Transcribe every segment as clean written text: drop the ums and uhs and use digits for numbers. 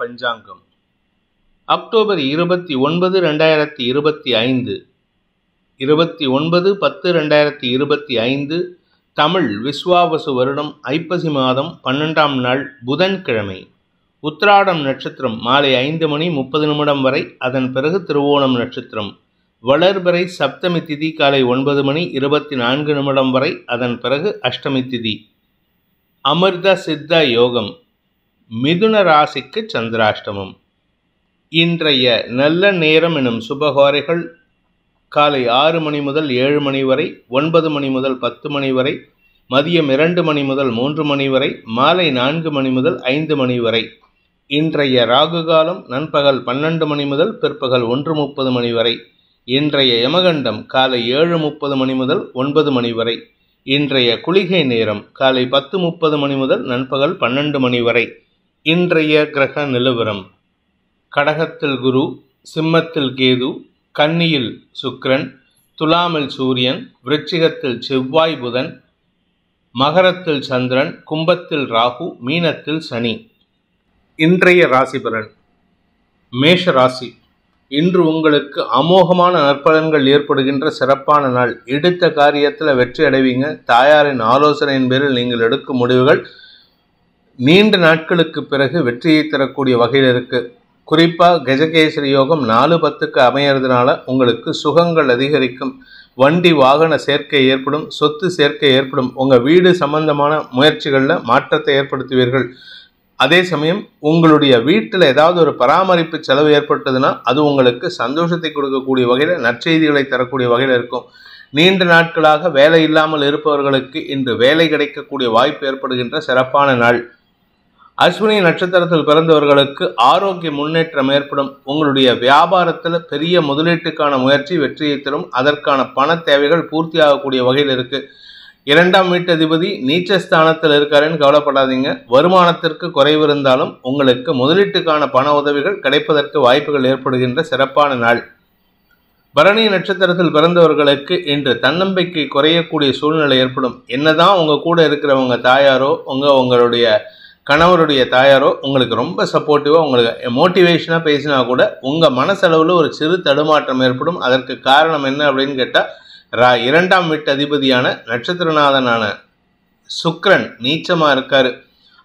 பஞ்சாங்கம் October 29, 2025 29/10/2025 Tamil Vishvavasu வருடம் ஐப்பசி மாதம் 12ஆம் நாள் புதன்கிழமை. உத்திராடம் நட்சத்திரம் மாலை 5:30 வரை, அதன் பிறகு திருவோணம் நட்சத்திரம். வளர்பிறை சப்தமி திதி காலை 9:24 வரை, அதன் பிறகு அஷ்டமி திதி. அமிர்த சித்த யோகம். மிதுன ராசிக்கு சந்திராஷ்டமம். இன்றைய நல்ல நேரம் எனும் சுபகாரிகள் காலை 6 மணி முதல் 7 மணி வரை, 9 மணி முதல் 10 மணி வரை, மதியம் 2 மணி முதல் 3 மணி வரை, மாலை 4 மணி முதல் 5 மணி வரை. இன்றைய ராகு காலம் நண்பகல் 12 மணி முதல் பிற்பகல் 1:30 மணி வரை. இன்றைய யமகண்டம் காலை 7:30 மணி முதல் 9 மணி வரை. இன்றைய குளிகை நேரம் காலை 10:30 மணி முதல் நண்பகல் 12 மணி வரை. இன்றைய கிரக நிலவரம்: கடகத்தில் குரு, சிம்மத்தில் கேது, கன்னியில் சுக்கிரன், துலாமில் சூரியன், விருச்சிகத்தில் செவ்வாய் புதன், மகரத்தில் சந்திரன், கும்பத்தில் ராகு, மீனத்தில் சனி. இன்றைய ராசிபலன்: மேஷ ராசி. இன்று உங்களுக்கு அமோகமான நற்பலன்கள் ஏற்படுகின்ற சிறப்பான நாள். எடுத்த காரியத்தில் வெற்றி அடைவீங்க. தாயாரின் ஆலோசனையின் பேரில் நீங்கள் எடுக்கும் முடிவுகள் நீண்ட நாட்களுக்கு பிறகு வெற்றியை தரக்கூடிய வகையில் இருக்கு. குறிப்பாக கஜகேசரி யோகம் 4-10க்கு அமையறதுனால உங்களுக்கு சுகங்கள் அதிகரிக்கும். வண்டி வாகன சேர்க்கை ஏற்படும், சொத்து சேர்க்கை ஏற்படும். உங்கள் வீடு சம்பந்தமான முயற்சிகளில் மாற்றத்தை ஏற்படுத்துவீர்கள். அதே சமயம் உங்களுடைய வீட்டில் ஏதாவது ஒரு பராமரிப்பு செலவு ஏற்பட்டதுன்னா அது உங்களுக்கு சந்தோஷத்தை கொடுக்கக்கூடிய வகையில், நற்செய்திகளை தரக்கூடிய வகையில் இருக்கும். நீண்ட நாட்களாக வேலை இல்லாமல் இருப்பவர்களுக்கு இன்று வேலை கிடைக்கக்கூடிய வாய்ப்பு ஏற்படுகின்ற சிறப்பான நாள். அஸ்வினி நட்சத்திரத்தில் பிறந்தவர்களுக்கு ஆரோக்கிய முன்னேற்றம் ஏற்படும். உங்களுடைய வியாபாரத்தில் பெரிய முதலீட்டுக்கான முயற்சி வெற்றியை தரும். அதற்கான பண தேவைகள் பூர்த்தியாகக்கூடிய வகையில் இருக்கு. 2ஆம் வீட்டதிபதி நீச்சஸ்தானத்தில் இருக்காருன்னு கவலைப்படாதீங்க. வருமானத்திற்கு குறைவு இருந்தாலும் உங்களுக்கு முதலீட்டுக்கான பண உதவிகள் கிடைப்பதற்கு வாய்ப்புகள் ஏற்படுகின்ற சிறப்பான நாள். பரணி நட்சத்திரத்தில் பிறந்தவர்களுக்கு இன்று தன்னம்பிக்கை குறையக்கூடிய சூழ்நிலை ஏற்படும். என்னதான் உங்க கூட இருக்கிறவங்க தாயாரோ உங்களுடைய கணவருடைய தாயாரோ உங்களுக்கு ரொம்ப சப்போர்ட்டிவாக உங்களுக்கு மோட்டிவேஷனாக பேசினா கூட உங்கள் மனசளவில் ஒரு சிறு தடுமாற்றம் ஏற்படும். அதற்கு காரணம் என்ன அப்படின்னு கேட்டால், 2ஆம் வீட்டு அதிபதியான நட்சத்திரநாதனான சுக்கிரன் நீச்சமாக இருக்கார்.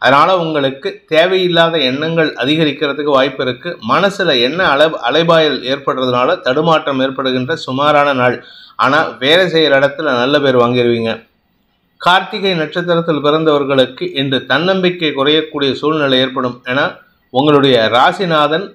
அதனால் உங்களுக்கு தேவையில்லாத எண்ணங்கள் அதிகரிக்கிறதுக்கு வாய்ப்பு இருக்குது. மனசில் என்ன அலைபாயல் ஏற்படுறதுனால தடுமாற்றம் ஏற்படுகின்ற சுமாரான நாள். ஆனால் வேலை செய்கிற இடத்துல நல்ல பேர் வாங்கிடுவீங்க. கார்த்திகை நட்சத்திரத்தில் பிறந்தவர்களுக்கு இன்று தன்னம்பிக்கை குறையக்கூடிய சூழ்நிலை ஏற்படும். ஏன்னா உங்களுடைய ராசிநாதன்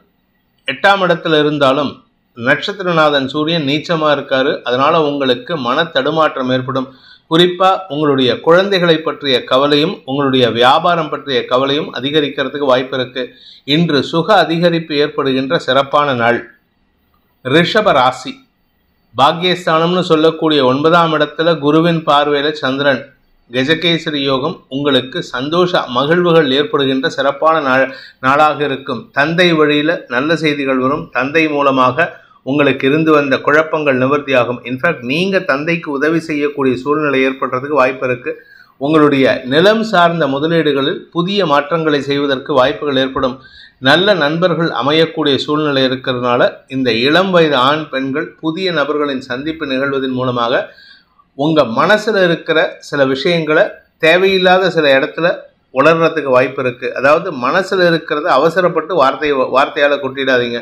8ஆம் இடத்துல இருந்தாலும் நட்சத்திரநாதன் சூரியன் நீச்சமாக இருக்காரு. அதனால் உங்களுக்கு மன தடுமாற்றம் ஏற்படும். குறிப்பாக உங்களுடைய குழந்தைகளை பற்றிய கவலையும் உங்களுடைய வியாபாரம் பற்றிய கவலையும் அதிகரிக்கிறதுக்கு வாய்ப்பு இருக்கு. இன்று சுக அதிகரிப்பு ஏற்படுகின்ற சிறப்பான நாள். ரிஷப ராசி. பாக்யஸ்தானம்னு சொல்லக்கூடிய 9ஆம் இடத்துல குருவின் பார்வையில் சந்திரன். கஜகேசரி யோகம் உங்களுக்கு சந்தோஷ மகிழ்வுகள் ஏற்படுகின்ற சிறப்பான நாளாக இருக்கும். தந்தை வழியில் நல்ல செய்திகள் வரும். தந்தை மூலமாக உங்களுக்கு இருந்து வந்த குழப்பங்கள் நிவர்த்தியாகும். இன்ஃபேக்ட் நீங்கள் தந்தைக்கு உதவி செய்யக்கூடிய சூழ்நிலை ஏற்படுறதுக்கு வாய்ப்பு இருக்குது. உங்களுடைய நிலம் சார்ந்த முதலீடுகளில் புதிய மாற்றங்களை செய்வதற்கு வாய்ப்புகள் ஏற்படும். நல்ல நண்பர்கள் அமையக்கூடிய சூழ்நிலை இருக்கிறதுனால இந்த இளம் வயது ஆண் பெண்கள் புதிய நபர்களின் சந்திப்பு நிகழ்வதன் மூலமாக உங்கள் மனசில் இருக்கிற சில விஷயங்களை தேவையில்லாத சில இடத்துல உணர்றதுக்கு வாய்ப்பு இருக்குது. அதாவது மனசில் இருக்கிறத அவசரப்பட்டு வார்த்தையால் கொட்டிடாதீங்க.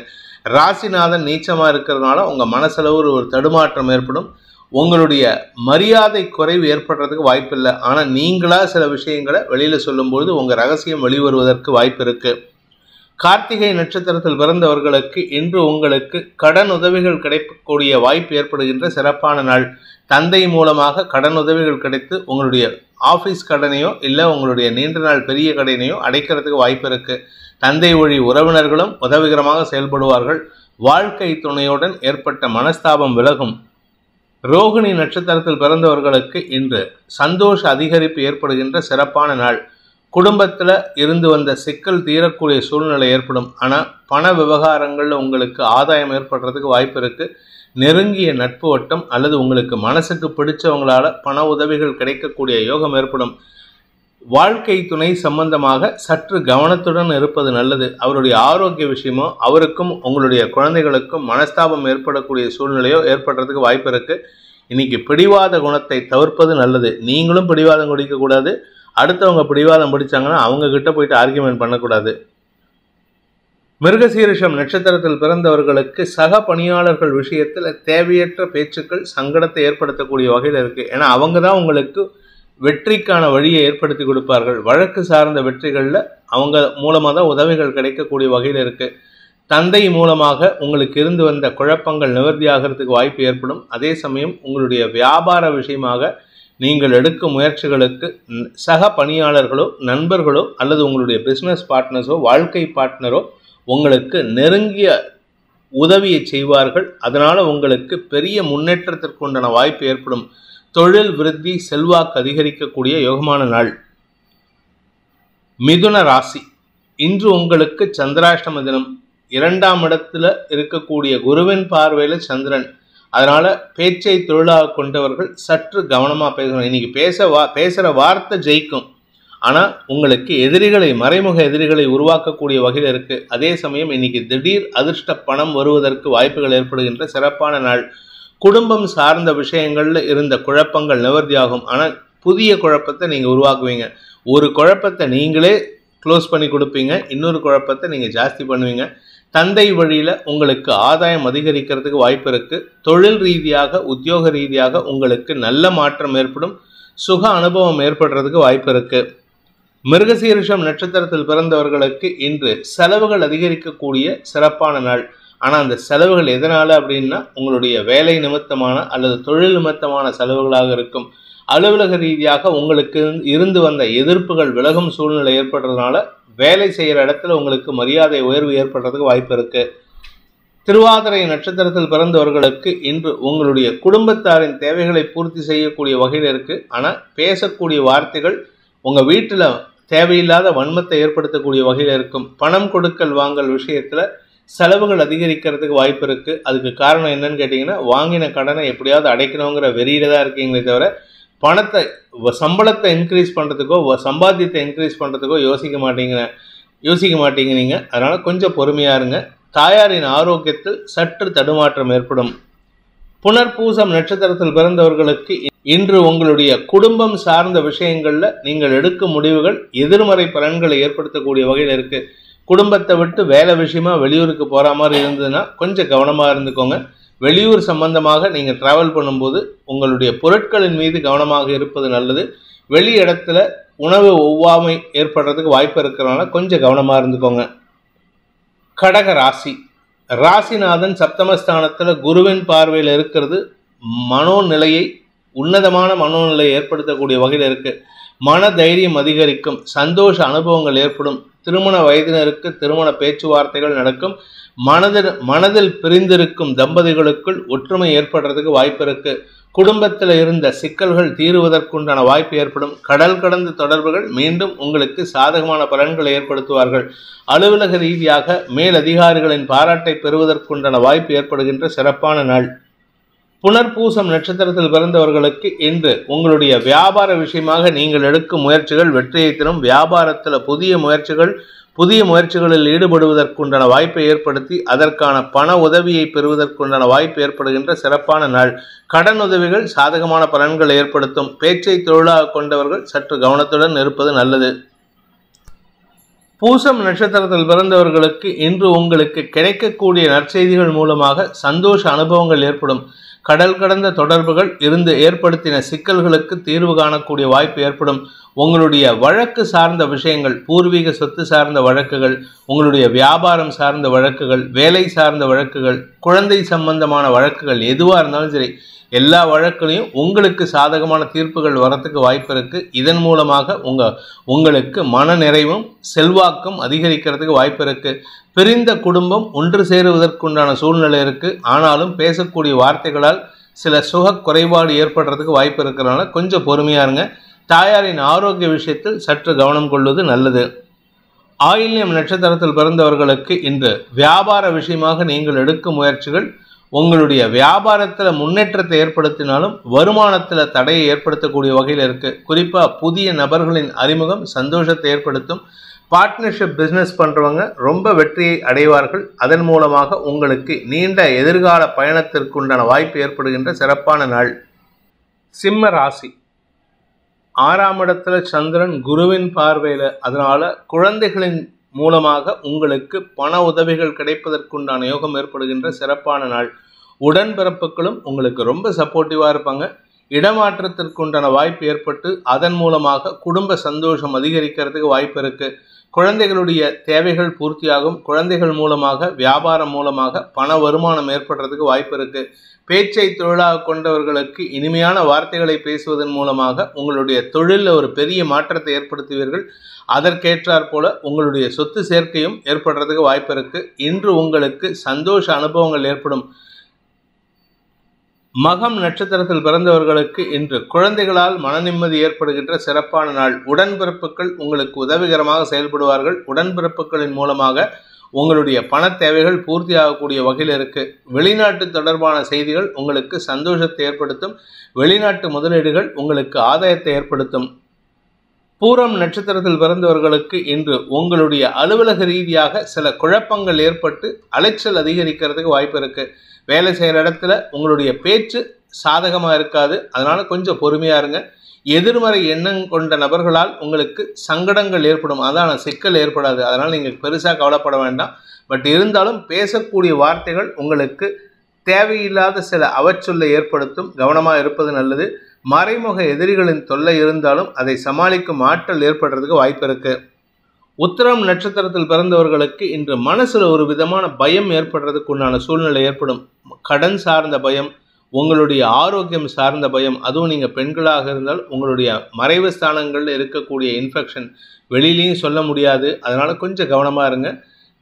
ராசிநாதன் நீச்சமாக இருக்கிறதுனால உங்கள் மனசில் ஒரு தடுமாற்றம் ஏற்படும். உங்களுடைய மரியாதை குறைவு ஏற்படுறதுக்கு வாய்ப்பு இல்லை. ஆனால் நீங்களாக சில விஷயங்களை வெளியில் சொல்லும்போது உங்கள் ரகசியம் வெளிவருவதற்கு வாய்ப்பு இருக்குது. கார்த்திகை நட்சத்திரத்தில் பிறந்தவர்களுக்கு இன்று உங்களுக்கு கடன் உதவிகள் கிடைக்கக்கூடிய வாய்ப்பு ஏற்படுகின்ற சிறப்பான நாள். தந்தை மூலமாக கடன் உதவிகள் கிடைத்து உங்களுடைய ஆஃபீஸ் கடனையோ இல்லை உங்களுடைய நீண்ட நாள் பெரிய கடனையோ அடைக்கிறதுக்கு வாய்ப்பு இருக்குது. தந்தை வழி உறவினர்களும் உதவிகரமாக செயல்படுவார்கள். வாழ்க்கை துணையுடன் ஏற்பட்ட மனஸ்தாபம் விலகும். ரோகிணி நட்சத்திரத்தில் பிறந்தவர்களுக்கு இன்று சந்தோஷ அதிகரிப்பு ஏற்படுகின்ற சிறப்பான நாள். குடும்பத்தில் இருந்து வந்த சிக்கல் தீரக்கூடிய சூழ்நிலை ஏற்படும். ஆனால் பண விவகாரங்களில் உங்களுக்கு ஆதாயம் ஏற்படுறதுக்கு வாய்ப்பு இருக்குது. நெருங்கிய நட்பு வட்டம் அல்லது உங்களுக்கு மனசுக்கு பிடிச்சவங்களால பண உதவிகள் கிடைக்கக்கூடிய யோகம் ஏற்படும். வாழ்க்கை துணை சம்பந்தமாக சற்று கவனத்துடன் இருப்பது நல்லது. அவருடைய ஆரோக்கிய விஷயமோ அவருக்கும் உங்களுடைய குழந்தைகளுக்கும் மனஸ்தாபம் ஏற்படக்கூடிய சூழ்நிலையோ ஏற்படுறதுக்கு வாய்ப்பு இருக்கு. இன்னைக்கு பிடிவாத குணத்தை தவிர்ப்பது நல்லது. நீங்களும் பிடிவாதம் குடிக்கக்கூடாது, அடுத்தவங்க பிடிவாதம் பிடிச்சாங்கன்னா அவங்க கிட்ட போயிட்டு ஆர்கியூமெண்ட் பண்ணக்கூடாது. மிருகசீரிஷம் நட்சத்திரத்தில் பிறந்தவர்களுக்கு சக பணியாளர்கள் விஷயத்தில் தேவையற்ற பேச்சுக்கள் சங்கடத்தை ஏற்படுத்தக்கூடிய வகையில் இருக்கு. ஏன்னா அவங்க தான் உங்களுக்கு வெற்றிக்கான வழியை ஏற்படுத்தி கொடுப்பார்கள். வழக்கு சார்ந்த வெற்றிகளில் அவங்க மூலமாக தான் உதவிகள் கிடைக்கக்கூடிய வகையில் இருக்கு. தந்தை மூலமாக உங்களுக்கு இருந்து வந்த குழப்பங்கள் நிவர்த்தியாகிறதுக்கு வாய்ப்பு ஏற்படும். அதே சமயம் உங்களுடைய வியாபார விஷயமாக நீங்கள் எடுக்கும் முயற்சிகளுக்கு சக பணியாளர்களோ நண்பர்களோ அல்லது உங்களுடைய பிஸ்னஸ் பார்ட்னர்ஸோ வாழ்க்கை பார்ட்னரோ உங்களுக்கு நெருங்கிய உதவியை செய்வார்கள். அதனால் உங்களுக்கு பெரிய முன்னேற்றத்திற்கு உண்டான வாய்ப்பு ஏற்படும். தொழில் விருத்தி, செல்வாக்கு அதிகரிக்கக்கூடிய யோகமான நாள். மிதுன ராசி. இன்று உங்களுக்கு சந்திராஷ்டம தினம். 2ஆம் இடத்துல இருக்கக்கூடிய குருவின் பார்வையில் சந்திரன். அதனால பேச்சை தொழிலாக கொண்டவர்கள் சற்று கவனமாக பேசணும். இன்னைக்கு பேசுகிற வார்த்தை ஜெயிக்கும், ஆனால் உங்களுக்கு எதிரிகளை, மறைமுக எதிரிகளை உருவாக்கக்கூடிய வகையில் இருக்கு. அதே சமயம் இன்னைக்கு திடீர் அதிர்ஷ்ட பணம் வருவதற்கு வாய்ப்புகள் ஏற்படுகின்ற சிறப்பான நாள். குடும்பம் சார்ந்த விஷயங்கள்ல இருந்த குழப்பங்கள் நிவர்த்தியாகும். ஆனால் புதிய குழப்பத்தை நீங்கள் உருவாக்குவீங்க. ஒரு குழப்பத்தை நீங்களே க்ளோஸ் பண்ணி கொடுப்பீங்க, இன்னொரு குழப்பத்தை நீங்கள் ஜாஸ்தி பண்ணுவீங்க. தந்தை வழியில் உங்களுக்கு ஆதாயம் அதிகரிக்கிறதுக்கு வாய்ப்பு இருக்குது. தொழில் ரீதியாக, உத்தியோக ரீதியாக உங்களுக்கு நல்ல மாற்றம் ஏற்படும். சுக அனுபவம் ஏற்படுறதுக்கு வாய்ப்பு இருக்குது. மிருகசீரிஷம் நட்சத்திரத்தில் பிறந்தவர்களுக்கு இன்று செலவுகள் அதிகரிக்கக்கூடிய சிறப்பான நாள். ஆனால் அந்த செலவுகள் எதனால் அப்படின்னா உங்களுடைய வேலை நிமித்தமான அல்லது தொழில் நிமித்தமான செலவுகளாக இருக்கும். அலுவலக ரீதியாக உங்களுக்கு இருந்து வந்த எதிர்ப்புகள் விலகும் சூழ்நிலை ஏற்படுறதுனால வேலை செய்கிற இடத்துல உங்களுக்கு மரியாதை உயர்வு ஏற்படுறதுக்கு வாய்ப்பு இருக்கு. திருவாதிரை நட்சத்திரத்தில் பிறந்தவர்களுக்கு இன்று உங்களுடைய குடும்பத்தாரின் தேவைகளை பூர்த்தி செய்யக்கூடிய வகையில் இருக்கு. ஆனால் பேசக்கூடிய வார்த்தைகள் உங்கள் வீட்டில் தேவையில்லாத வன்மத்தை ஏற்படுத்தக்கூடிய வகையில் இருக்கும். பணம் கொடுக்கல் வாங்கல் விஷயத்தில் செலவுகள் அதிகரிக்கிறதுக்கு வாய்ப்பு இருக்குது. அதுக்கு காரணம் என்னன்னு கேட்டிங்கன்னா, வாங்கின கடனை எப்படியாவது அடைக்கணுங்கிற வெறியில தான் இருக்கீங்களே தவிர பணத்தை, சம்பளத்தை இன்க்ரீஸ் பண்ணுறதுக்கோ சம்பாத்தியத்தை இன்க்ரீஸ் பண்ணுறதுக்கோ யோசிக்க மாட்டீங்க நீங்கள். அதனால் கொஞ்சம் பொறுமையாக இருங்க. தாயாரின் ஆரோக்கியத்தில் சற்று தடுமாற்றம் ஏற்படும். புனர்பூசம் நட்சத்திரத்தில் பிறந்தவர்களுக்கு இன்று உங்களுடைய குடும்பம் சார்ந்த விஷயங்களில் நீங்கள் எடுக்கும் முடிவுகள் எதிர்மறை பலன்களை ஏற்படுத்தக்கூடிய வகையில் இருக்குது. குடும்பத்தை விட்டு வேலை விஷயமா வெளியூருக்கு போகிற மாதிரி இருந்ததுன்னா கொஞ்சம் கவனமாக இருந்துக்கோங்க. வெளியூர் சம்பந்தமாக நீங்கள் ட்ராவல் பண்ணும்போது உங்களுடைய பொருட்களின் மீது கவனமாக இருப்பது நல்லது. வெளி இடத்துல உணவு ஒவ்வாமை ஏற்படுறதுக்கு வாய்ப்பு இருக்கிறனால கொஞ்சம் கவனமாக இருந்துக்கோங்க. கடக ராசி. ராசிநாதன் சப்தமஸ்தானத்தில் குருவின் பார்வையில் இருக்கிறது மனோநிலையை, உன்னதமான மனோநிலையை ஏற்படுத்தக்கூடிய வகையில் இருக்கு. மன தைரியம் அதிகரிக்கும். சந்தோஷ அனுபவங்கள் ஏற்படும். திருமண வயதினருக்கு திருமண பேச்சுவார்த்தைகள் நடக்கும். மனதில் பிரிந்திருக்கும் தம்பதிகளுக்குள் ஒற்றுமை ஏற்படுறதுக்கு வாய்ப்பு இருக்கு. குடும்பத்தில் இருந்த சிக்கல்கள் தீருவதற்குண்டான வாய்ப்பு ஏற்படும். கடல் கடந்த தொடர்புகள் மீண்டும் உங்களுக்கு சாதகமான பலன்களை ஏற்படுத்துவார்கள். அலுவலக ரீதியாக மேலதிகாரிகளின் பாராட்டை பெறுவதற்குண்டான வாய்ப்பு ஏற்படுகின்ற சிறப்பான நாள். புனர்பூசம் நட்சத்திரத்தில் பிறந்தவர்களுக்கு இன்று உங்களுடைய வியாபார விஷயமாக நீங்கள் எடுக்கும் முயற்சிகள் வெற்றியை தரும். வியாபாரத்தில் புதிய முயற்சிகளில் ஈடுபடுவதற்குண்டான வாய்ப்பை ஏற்படுத்தி அதற்கான பண உதவியை பெறுவதற்குண்டான வாய்ப்பு ஏற்படுகின்ற சிறப்பான நாள். கடன் உதவிகள் சாதகமான பலன்களை ஏற்படுத்தும். பேச்சை தொழிலாக கொண்டவர்கள் சற்று கவனத்துடன் இருப்பது நல்லது. பூசம் நட்சத்திரத்தில் பிறந்தவர்களுக்கு இன்று உங்களுக்கு கிடைக்கக்கூடிய நற்செய்திகள் மூலமாக சந்தோஷ அனுபவங்கள் ஏற்படும். கடல் கடந்த தொடர்புகள் இருந்து ஏற்படுத்தின சிக்கல்களுக்கு தீர்வு காணக்கூடிய வாய்ப்பு ஏற்படும். உங்களுடைய வழக்கு சார்ந்த விஷயங்கள், பூர்வீக சொத்து சார்ந்த வழக்குகள், உங்களுடைய வியாபாரம் சார்ந்த வழக்குகள், வேலை சார்ந்த வழக்குகள், குழந்தை சம்பந்தமான வழக்குகள் எதுவாக இருந்தாலும் சரி, எல்லா வழக்குலையும் உங்களுக்கு சாதகமான தீர்ப்புகள் வரத்துக்கு வாய்ப்பு இருக்குது. இதன் மூலமாக உங்களுக்கு மன நிறைவும் செல்வாக்கும் அதிகரிக்கிறதுக்கு வாய்ப்பு இருக்குது. பிரிந்த குடும்பம் ஒன்று சேருவதற்குண்டான சூழ்நிலை இருக்குது. ஆனாலும் பேசக்கூடிய வார்த்தைகளால் சில சுக குறைபாடு ஏற்படுறதுக்கு வாய்ப்பு இருக்கிறனால கொஞ்சம் பொறுமையாக இருங்க. தாயாரின் ஆரோக்கிய விஷயத்தில் சற்று கவனம் கொள்வது நல்லது. ஆயில்யம் நட்சத்திரத்தில் பிறந்தவர்களுக்கு இன்று வியாபார விஷயமாக நீங்கள் எடுக்கும் முயற்சிகள் உங்களுடைய வியாபாரத்தில் முன்னேற்றத்தை ஏற்படுத்தினாலும் வருமானத்தில் தடையை ஏற்படுத்தக்கூடிய வகையில் இருக்குது. குறிப்பாக புதிய நபர்களின் அறிமுகம் சந்தோஷத்தை ஏற்படுத்தும். பார்ட்னர்ஷிப் பிஸ்னஸ் பண்ணுறவங்க ரொம்ப வெற்றியை அடைவார்கள். அதன் மூலமாக உங்களுக்கு நீண்ட எதிர்கால பயணத்திற்குண்டான வாய்ப்பு ஏற்படுகின்ற சிறப்பான நாள். சிம்ம ராசி, 6ஆம் இடத்துல சந்திரன் குருவின் பார்வையில், அதனால் குழந்தைகளின் மூலமாக உங்களுக்கு பண உதவிகள் கிடைப்பதற்குண்டான யோகம் ஏற்படுகின்ற சிறப்பான நாள். உடன்பிறப்புகளும் உங்களுக்கு ரொம்ப சப்போர்ட்டிவாக இருப்பாங்க. இடமாற்றத்திற்குண்டான வாய்ப்பு ஏற்பட்டு அதன் மூலமாக குடும்ப சந்தோஷம் அதிகரிக்கிறதுக்கு வாய்ப்பு இருக்குது. குழந்தைகளுடைய தேவைகள் பூர்த்தியாகும். குழந்தைகள் மூலமாக வியாபாரம் மூலமாக பண வருமானம் ஏற்படுறதுக்கு வாய்ப்பு இருக்குது. பேச்சை தொழிலாக கொண்டவர்களுக்கு இனிமையான வார்த்தைகளை பேசுவதன் மூலமாக உங்களுடைய தொழிலில் ஒரு பெரிய மாற்றத்தை ஏற்படுத்துவீர்கள். அதற்கேற்றாற் போல உங்களுடைய சொத்து சேர்க்கையும் ஏற்படுறதுக்கு வாய்ப்பு இருக்குது. இன்று உங்களுக்கு சந்தோஷ அனுபவங்கள் ஏற்படும். மகம் நட்சத்திரத்தில் பிறந்தவர்களுக்கு இன்று குழந்தைகளால் மன நிம்மதி ஏற்படுகின்ற சிறப்பான நாள். உடன்பிறப்புகள் உங்களுக்கு உதவிகரமாக செயல்படுவார்கள். உடன்பிறப்புகளின் மூலமாக உங்களுடைய பண தேவைகள் பூர்த்தியாகக்கூடிய வகையில் இருக்குது. வெளிநாட்டு தொடர்பான செய்திகள் உங்களுக்கு சந்தோஷத்தை ஏற்படுத்தும். வெளிநாட்டு முதலீடுகள் உங்களுக்கு ஆதாயத்தை ஏற்படுத்தும். பூரம் நட்சத்திரத்தில் பிறந்தவர்களுக்கு இன்று உங்களுடைய அலுவலக ரீதியாக சில குழப்பங்கள் ஏற்பட்டு அலைச்சல் அதிகரிக்கிறதுக்கு வாய்ப்பு இருக்குது. வேலை செய்கிற இடத்துல உங்களுடைய பேச்சு சாதகமாக இருக்காது. அதனால் கொஞ்சம் பொறுமையாக இருங்க. எதிர்மறை எண்ணம் கொண்ட நபர்களால் உங்களுக்கு சங்கடங்கள் ஏற்படும். அதான் சிக்கல் ஏற்படாது. அதனால் நீங்கள் பெருசாக கவலைப்பட வேண்டாம். பட் இருந்தாலும் பேசக்கூடிய வார்த்தைகள் உங்களுக்கு தேவையில்லாத சில அவச்சொல்லை ஏற்படுத்தும். கவனமாக இருப்பது நல்லது. மறைமுக எதிரிகளின் தொல்லை இருந்தாலும் அதை சமாளிக்கும் ஆற்றல் ஏற்படுறதுக்கு வாய்ப்பு இருக்குது. உத்திரம் நட்சத்திரத்தில் பிறந்தவர்களுக்கு இன்று மனசில் ஒரு விதமான பயம் ஏற்படுறதுக்கு உண்டான சூழ்நிலை ஏற்படும். கடன் சார்ந்த பயம், உங்களுடைய ஆரோக்கியம் சார்ந்த பயம், அதுவும் நீங்கள் பெண்களாக இருந்தால் உங்களுடைய மறைவு ஸ்தானங்களில் இருக்கக்கூடிய இன்ஃபெக்ஷன் வெளியிலையும் சொல்ல முடியாது. அதனால் கொஞ்சம் கவனமாக இருங்க.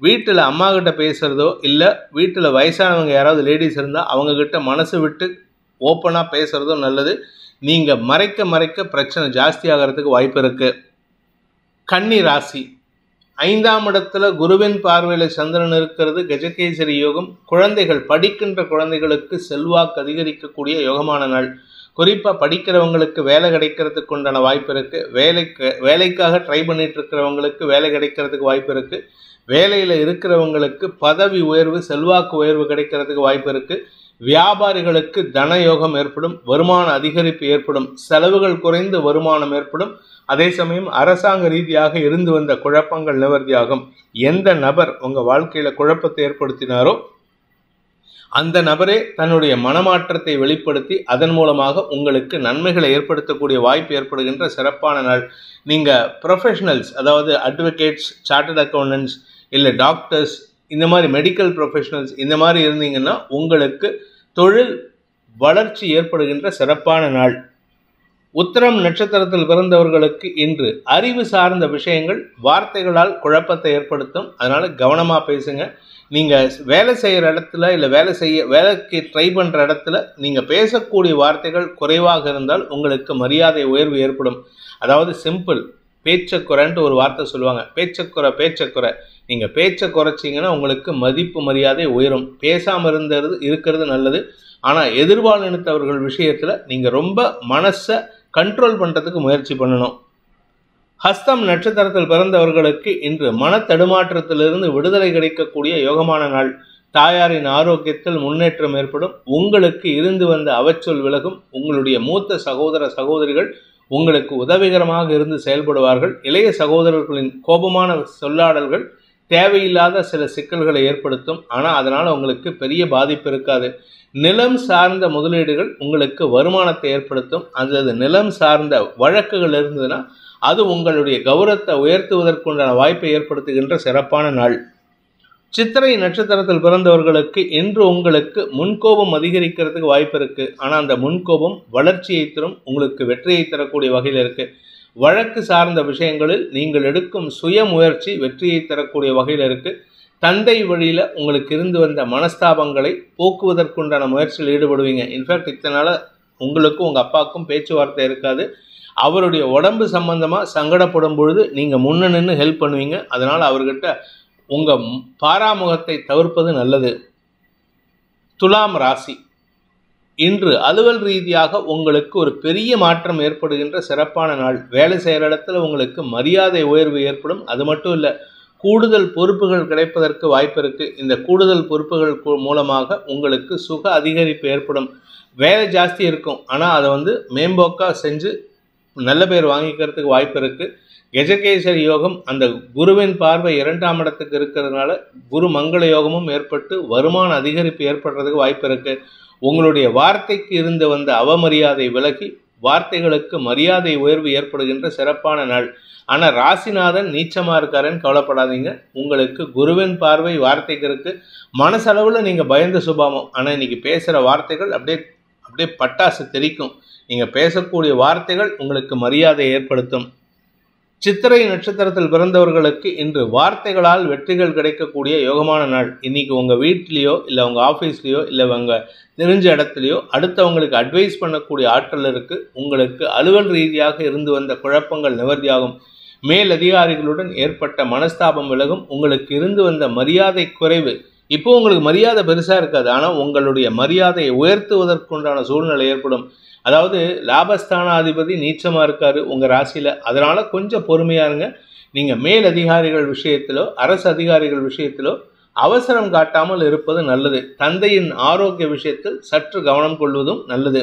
வீட்டில் அம்மா கிட்ட பேசுகிறதோ இல்லை வீட்டில் வயசானவங்க யாராவது லேடிஸ் இருந்தால் அவங்கக்கிட்ட மனசு விட்டு ஓப்பனாக பேசுகிறதோ நல்லது. நீங்கள் மறைக்க பிரச்சனை ஜாஸ்தி ஆகிறதுக்கு வாய்ப்பு இருக்குது. கன்னி ராசி, 5ஆம் இடத்துல குருவின் பார்வையில் சந்திரன் இருக்கிறது. கஜகேசரி யோகம். குழந்தைகள், படிக்கின்ற குழந்தைகளுக்கு செல்வாக்கு அதிகரிக்கக்கூடிய யோகமான நாள். குறிப்பாக படிக்கிறவங்களுக்கு வேலை கிடைக்கிறதுக்கு உண்டான வாய்ப்பு இருக்குது. வேலைக்காக ட்ரை பண்ணிட்டு இருக்கிறவங்களுக்கு வேலை கிடைக்கிறதுக்கு வாய்ப்பு இருக்குது. வேலையில் இருக்கிறவங்களுக்கு பதவி உயர்வு, செல்வாக்கு உயர்வு கிடைக்கிறதுக்கு வாய்ப்பு இருக்குது. வியாபாரிகளுக்கு தன யோகம் ஏற்படும். வருமான அதிகரிப்பு ஏற்படும். செலவுகள் குறைந்து வருமானம் ஏற்படும். அதே சமயம் அரசாங்க ரீதியாக இருந்து வந்த குழப்பங்கள் நிவர்த்தியாகும். எந்த நபர் உங்கள் வாழ்க்கையில் குழப்பத்தை ஏற்படுத்தினாரோ அந்த நபரே தன்னுடைய மனமாற்றத்தை வெளிப்படுத்தி அதன் மூலமாக உங்களுக்கு நன்மைகளை ஏற்படுத்தக்கூடிய வாய்ப்பு ஏற்படுகின்ற சிறப்பான நாள். நீங்கள் ப்ரொஃபஷனல்ஸ், அதாவது அட்வொகேட்ஸ், சார்ட்டர்ட் அக்கௌண்டன்ட்ஸ், இல்லை டாக்டர்ஸ், இந்த மாதிரி மெடிக்கல் ப்ரொஃபஷனல்ஸ் இந்த மாதிரி இருந்தீங்கன்னா உங்களுக்கு தொழில் வளர்ச்சி ஏற்படுகின்ற சிறப்பான நாள். உத்திரம் நட்சத்திரத்தில் பிறந்தவர்களுக்கு இன்று அறிவு சார்ந்த விஷயங்கள் வார்த்தைகளால் குழப்பத்தை ஏற்படுத்தும். அதனால் கவனமாக பேசுங்க. நீங்கள் வேலை செய்கிற இடத்துல இல்லை வேலைக்கு ட்ரை பண்ணுற இடத்துல நீங்கள் பேசக்கூடிய வார்த்தைகள் குறைவாக இருந்தால் உங்களுக்கு மரியாதை உயர்வு ஏற்படும். அதாவது சிம்பிள், பேச்சக்குறைன்ட்டு ஒரு வார்த்தை சொல்லுவாங்க. பேச்சக்குறை. நீங்கள் பேச்சை குறைச்சிங்கன்னா உங்களுக்கு மதிப்பு மரியாதை உயரும். பேசாமல் இருக்கிறது நல்லது. ஆனால் எதிர்பாலினத்தவர்கள் விஷயத்தில் நீங்கள் ரொம்ப மனசை கண்ட்ரோல் பண்ணுறதுக்கு முயற்சி பண்ணணும். ஹஸ்தம் நட்சத்திரத்தில் பிறந்தவர்களுக்கு இன்று மன தடுமாற்றத்திலிருந்து விடுதலை கிடைக்கக்கூடிய யோகமான நாள். தாயாரின் ஆரோக்கியத்தில் முன்னேற்றம் ஏற்படும். உங்களுக்கு இருந்து வந்த அவச்சொல் விலகும். உங்களுடைய மூத்த சகோதர சகோதரிகள் உங்களுக்கு உதவிகரமாக இருந்து செயல்படுவார்கள். இளைய சகோதரர்களின் கோபமான சொல்லாடல்கள் தேவையில்லாத சில சிக்கல்களை ஏற்படுத்தும். ஆனால் அதனால் உங்களுக்கு பெரிய பாதிப்பு இருக்காது. நிலம் சார்ந்த முதலீடுகள் உங்களுக்கு வருமானத்தை ஏற்படுத்தும். அல்லது நிலம் சார்ந்த வழக்குகள் இருந்ததுன்னா அது உங்களுடைய கௌரவத்தை உயர்த்துவதற்குண்டான வாய்ப்பை ஏற்படுத்துகின்ற சிறப்பான நாள். சித்திரை நட்சத்திரத்தில் பிறந்தவர்களுக்கு இன்று உங்களுக்கு முன்கோபம் அதிகரிக்கிறதுக்கு வாய்ப்பு இருக்குது. ஆனால் அந்த முன்கோபம் வளர்ச்சியை தரும், உங்களுக்கு வெற்றியை தரக்கூடிய வகையில் இருக்குது. வழக்கு சார்ந்த விஷயங்களில் நீங்கள் எடுக்கும் சுய முயற்சி வெற்றியை தரக்கூடிய வகையில் இருக்குது. தந்தை வழியில் உங்களுக்கு இருந்து வந்த மனஸ்தாபங்களை போக்குவதற்குண்டான முயற்சியில் ஈடுபடுவீங்க. இன்ஃபேக்ட் இத்தனால உங்களுக்கும் உங்கள் அப்பாவுக்கும் பேச்சுவார்த்தை இருக்காது. அவருடைய உடம்பு சம்பந்தமாக சங்கடப்படும் பொழுது நீங்கள் முன்ன நின்று ஹெல்ப் பண்ணுவீங்க. அதனால் அவர்கிட்ட உங்கள் பாராமுகத்தை தவிர்ப்பது நல்லது. துலாம் ராசி, இன்று அலுவல் ரீதியாக உங்களுக்கு ஒரு பெரிய மாற்றம் ஏற்படுகின்ற சிறப்பான நாள். வேலை செய்கிற இடத்துல உங்களுக்கு மரியாதை உயர்வு ஏற்படும். அது மட்டும் இல்லை, கூடுதல் பொறுப்புகள் கிடைப்பதற்கு வாய்ப்பு இருக்குது. இந்த கூடுதல் பொறுப்புகள் மூலமாக உங்களுக்கு சுக அதிகரிப்பு ஏற்படும். வேலை ஜாஸ்தி இருக்கும், ஆனால் அதை மேம்போக்காக செஞ்சு நல்ல பேர் வாங்கிக்கிறதுக்கு வாய்ப்பு இருக்குது. கஜகேசரி யோகம், அந்த குருவின் பார்வை 2ஆம் இடத்துக்கு இருக்கிறதுனால குரு மங்கள யோகமும் ஏற்பட்டு வருமான அதிகரிப்பு ஏற்படுறதுக்கு வாய்ப்பு இருக்குது. உங்களுடைய வார்த்தைக்கு இருந்து வந்த அவமரியாதை விலகி வார்த்தைகளுக்கு மரியாதை உயர்வு ஏற்படுகின்ற சிறப்பான நாள். ஆனால் ராசிநாதன் நீச்சமாக இருக்காருன்னு கவலைப்படாதீங்க. உங்களுக்கு குருவின் பார்வை வார்த்தைக்கு இருக்குது. மனசளவில் நீங்கள் பயந்த சுபாவம், ஆனால் இன்றைக்கி பேசுகிற வார்த்தைகள் அப்படியே பட்டாசு தெரிக்கும். நீங்கள் பேசக்கூடிய வார்த்தைகள் உங்களுக்கு மரியாதை ஏற்படுத்தும். சித்திரை நட்சத்திரத்தில் பிறந்தவர்களுக்கு இன்று வார்த்தைகளால் வெற்றிகள் கிடைக்கக்கூடிய யோகமான நாள். இன்றைக்கி உங்கள் வீட்லேயோ இல்லை உங்கள் ஆஃபீஸ்லேயோ இல்லை உங்கள் தெரிஞ்ச இடத்துலையோ அடுத்தவங்களுக்கு அட்வைஸ் பண்ணக்கூடிய ஆற்றல் இருக்குது. உங்களுக்கு அலுவல் ரீதியாக இருந்து வந்த குழப்பங்கள் நிவர்த்தியாகும். மேல் அதிகாரிகளுடன் ஏற்பட்ட மனஸ்தாபம் விலகும். உங்களுக்கு இருந்து வந்த மரியாதை குறைவு இப்போ உங்களுக்கு மரியாதை பெருசாக இருக்காது, ஆனால் உங்களுடைய மரியாதையை உயர்த்துவதற்குண்டான சூழ்நிலை ஏற்படும். அதாவது லாபஸ்தானாதிபதி நீச்சமாக இருக்கார் உங்கள் ராசியில், அதனால் கொஞ்சம் பொறுமையாக இருங்க. நீங்கள் மேல் அதிகாரிகள் விஷயத்திலோ அரசு அதிகாரிகள் விஷயத்திலோ அவசரம் காட்டாமல் இருப்பது நல்லது. தந்தையின் ஆரோக்கிய விஷயத்தில் சற்று கவனம் கொள்வதும் நல்லது.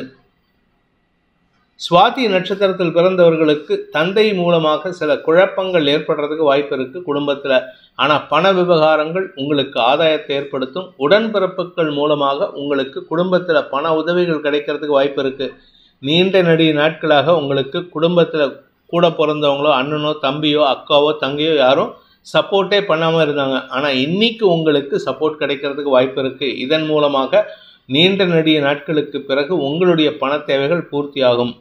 சுவாதி நட்சத்திரத்தில் பிறந்தவர்களுக்கு தந்தை மூலமாக சில குழப்பங்கள் ஏற்படுறதுக்கு வாய்ப்பு இருக்குது குடும்பத்தில். ஆனால் பண விவகாரங்கள் உங்களுக்கு ஆதாயத்தை ஏற்படுத்தும். உடன்பிறப்புகள் மூலமாக உங்களுக்கு குடும்பத்தில் பண உதவிகள் கிடைக்கிறதுக்கு வாய்ப்பு இருக்குது. நீண்ட நெடிய நாட்களாக உங்களுக்கு குடும்பத்தில் கூட பிறந்தவங்களோ அண்ணனோ தம்பியோ அக்காவோ தங்கையோ யாரும் சப்போர்ட்டே பண்ணாமல் இருந்தாங்க, ஆனால் இன்னைக்கு உங்களுக்கு சப்போர்ட் கிடைக்கிறதுக்கு வாய்ப்பு இருக்குது. இதன் மூலமாக நீண்ட நெடிய நாட்களுக்கு பிறகு உங்களுடைய பண தேவைகள் பூர்த்தியாகும்.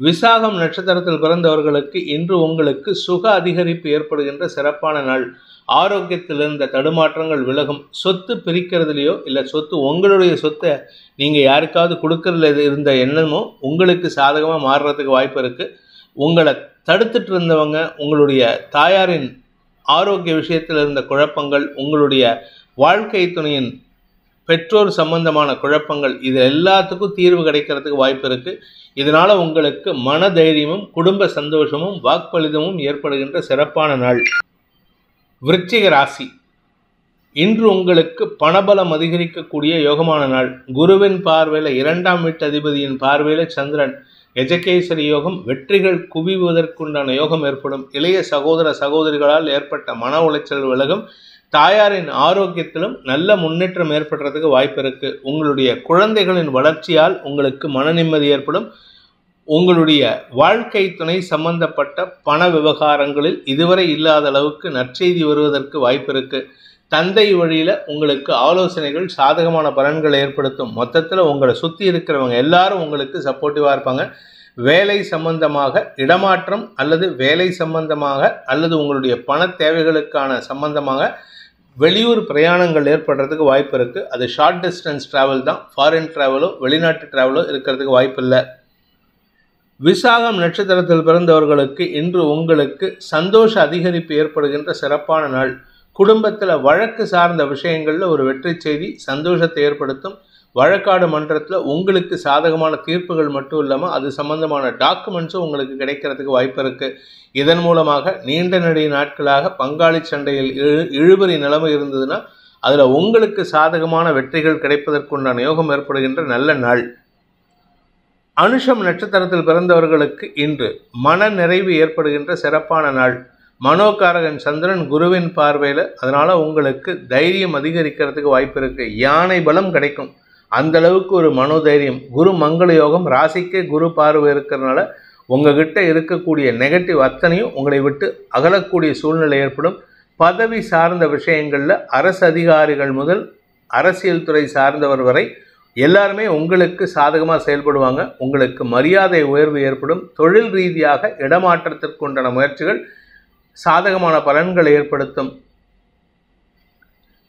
விசாகம் நட்சத்திரத்தில் பிறந்தவர்களுக்கு இன்று உங்களுக்கு சுக அதிகரிப்பு ஏற்படுகின்ற சிறப்பான நாள். ஆரோக்கியத்தில் இருந்த தடுமாற்றங்கள் விலகும். சொத்து பிரிக்கிறதுலையோ இல்லை சொத்து உங்களுடைய சொத்தை நீங்கள் யாருக்காவது கொடுக்கறதுல இருந்த எண்ணமோ உங்களுக்கு சாதகமாக மாறுறதுக்கு வாய்ப்பு இருக்குது. உங்களை தடுத்துட்டு இருந்தவங்க, உங்களுடைய தாயாரின் ஆரோக்கிய விஷயத்தில் இருந்த குழப்பங்கள், உங்களுடைய வாழ்க்கை துணையின் பெற்றோர் சம்பந்தமான குழப்பங்கள், இது எல்லாத்துக்கும் தீர்வு கிடைக்கிறதுக்கு வாய்ப்பு இருக்குது. இதனால் உங்களுக்கு மன தைரியமும் குடும்ப சந்தோஷமும் வாக்களிதமும் ஏற்படுகின்ற சிறப்பான நாள். விருச்சிக ராசி, இன்று உங்களுக்கு பணபலம் அதிகரிக்கக்கூடிய யோகமான நாள். குருவின் பார்வையில் 2ஆம் வீட்டு அதிபதியின் பார்வையில் சந்திரன், கஜகேசரி யோகம், வெற்றிகள் குவிவதற்குண்டான யோகம் ஏற்படும். இளைய சகோதர சகோதரிகளால் ஏற்பட்ட மன உளைச்சல் விலகும். தாயாரின் ஆரோக்கியத்திலும் நல்ல முன்னேற்றம் ஏற்படுறதுக்கு வாய்ப்பு இருக்குது. உங்களுடைய குழந்தைகளின் வளர்ச்சியால் உங்களுக்கு மன நிம்மதி ஏற்படும். உங்களுடைய வாழ்க்கை துணை சம்பந்தப்பட்ட பண விவகாரங்களில் இதுவரை இல்லாத அளவுக்கு நற்செய்தி வருவதற்கு வாய்ப்பு இருக்குது. தந்தை வழியில் உங்களுக்கு ஆலோசனைகள் சாதகமான பலன்களை ஏற்படுத்தும். மொத்தத்தில் உங்களை சுற்றி இருக்கிறவங்க எல்லாரும் உங்களுக்கு சப்போர்ட்டிவாக இருப்பாங்க. வேலை சம்பந்தமாக இடமாற்றம் அல்லது வேலை சம்பந்தமாக அல்லது உங்களுடைய பண தேவைகளுக்கான சம்பந்தமாக வெளியூர் பிரயாணங்கள் ஏற்படுறதுக்கு வாய்ப்பு இருக்குது. அது ஷார்ட் டிஸ்டன்ஸ் ட்ராவல் தான், ஃபாரின் ட்ராவலோ வெளிநாட்டு ட்ராவலோ இருக்கிறதுக்கு வாய்ப்பு இல்லை. விசாகம் நட்சத்திரத்தில் பிறந்தவர்களுக்கு இன்று உங்களுக்கு சந்தோஷ அதிகரிப்பு ஏற்படுகின்ற சிறப்பான நாள். குடும்பத்தில் வழக்கு சார்ந்த விஷயங்களில் ஒரு வெற்றி செய்தி சந்தோஷத்தை ஏற்படுத்தும். வழக்காடு மன்றத்தில் உங்களுக்கு சாதகமான தீர்ப்புகள் மட்டும் இல்லாமல் அது சம்பந்தமான டாக்குமெண்ட்ஸும் உங்களுக்கு கிடைக்கிறதுக்கு வாய்ப்பு இருக்குது. இதன் மூலமாக நீண்ட நெடிய நாட்களாக பங்காளி சண்டையில் இழுபறி நிலைமை இருந்ததுன்னா அதில் உங்களுக்கு சாதகமான வெற்றிகள் கிடைப்பதற்குண்டான யோகம் ஏற்படுகின்ற நல்ல நாள். அனுஷம் நட்சத்திரத்தில் பிறந்தவர்களுக்கு இன்று மன நிறைவு ஏற்படுகின்ற சிறப்பான நாள். மனோகாரகன் சந்திரன் குருவின் பார்வையில், அதனால் உங்களுக்கு தைரியம் அதிகரிக்கிறதுக்கு வாய்ப்பு இருக்குது. யானை பலம் கிடைக்கும், அந்த அளவுக்கு ஒரு மனோதைரியம். குரு மங்கள யோகம், ராசிக்கே குரு பார்வை இருக்கிறதுனால உங்ககிட்ட இருக்கக்கூடிய நெகட்டிவ் அத்தனையும் உங்களை விட்டு அகலக்கூடிய சூழ்நிலை ஏற்படும். பதவி சார்ந்த விஷயங்களில் அரசு அதிகாரிகள் முதல் அரசியல் துறை சார்ந்தவர் வரை எல்லாருமே உங்களுக்கு சாதகமாக செயல்படுவாங்க. உங்களுக்கு மரியாதை உயர்வு ஏற்படும். தொழில் ரீதியாக இடமாற்றத்திற்குண்டான முயற்சிகள் சாதகமான பலன்களை ஏற்படுத்தும்.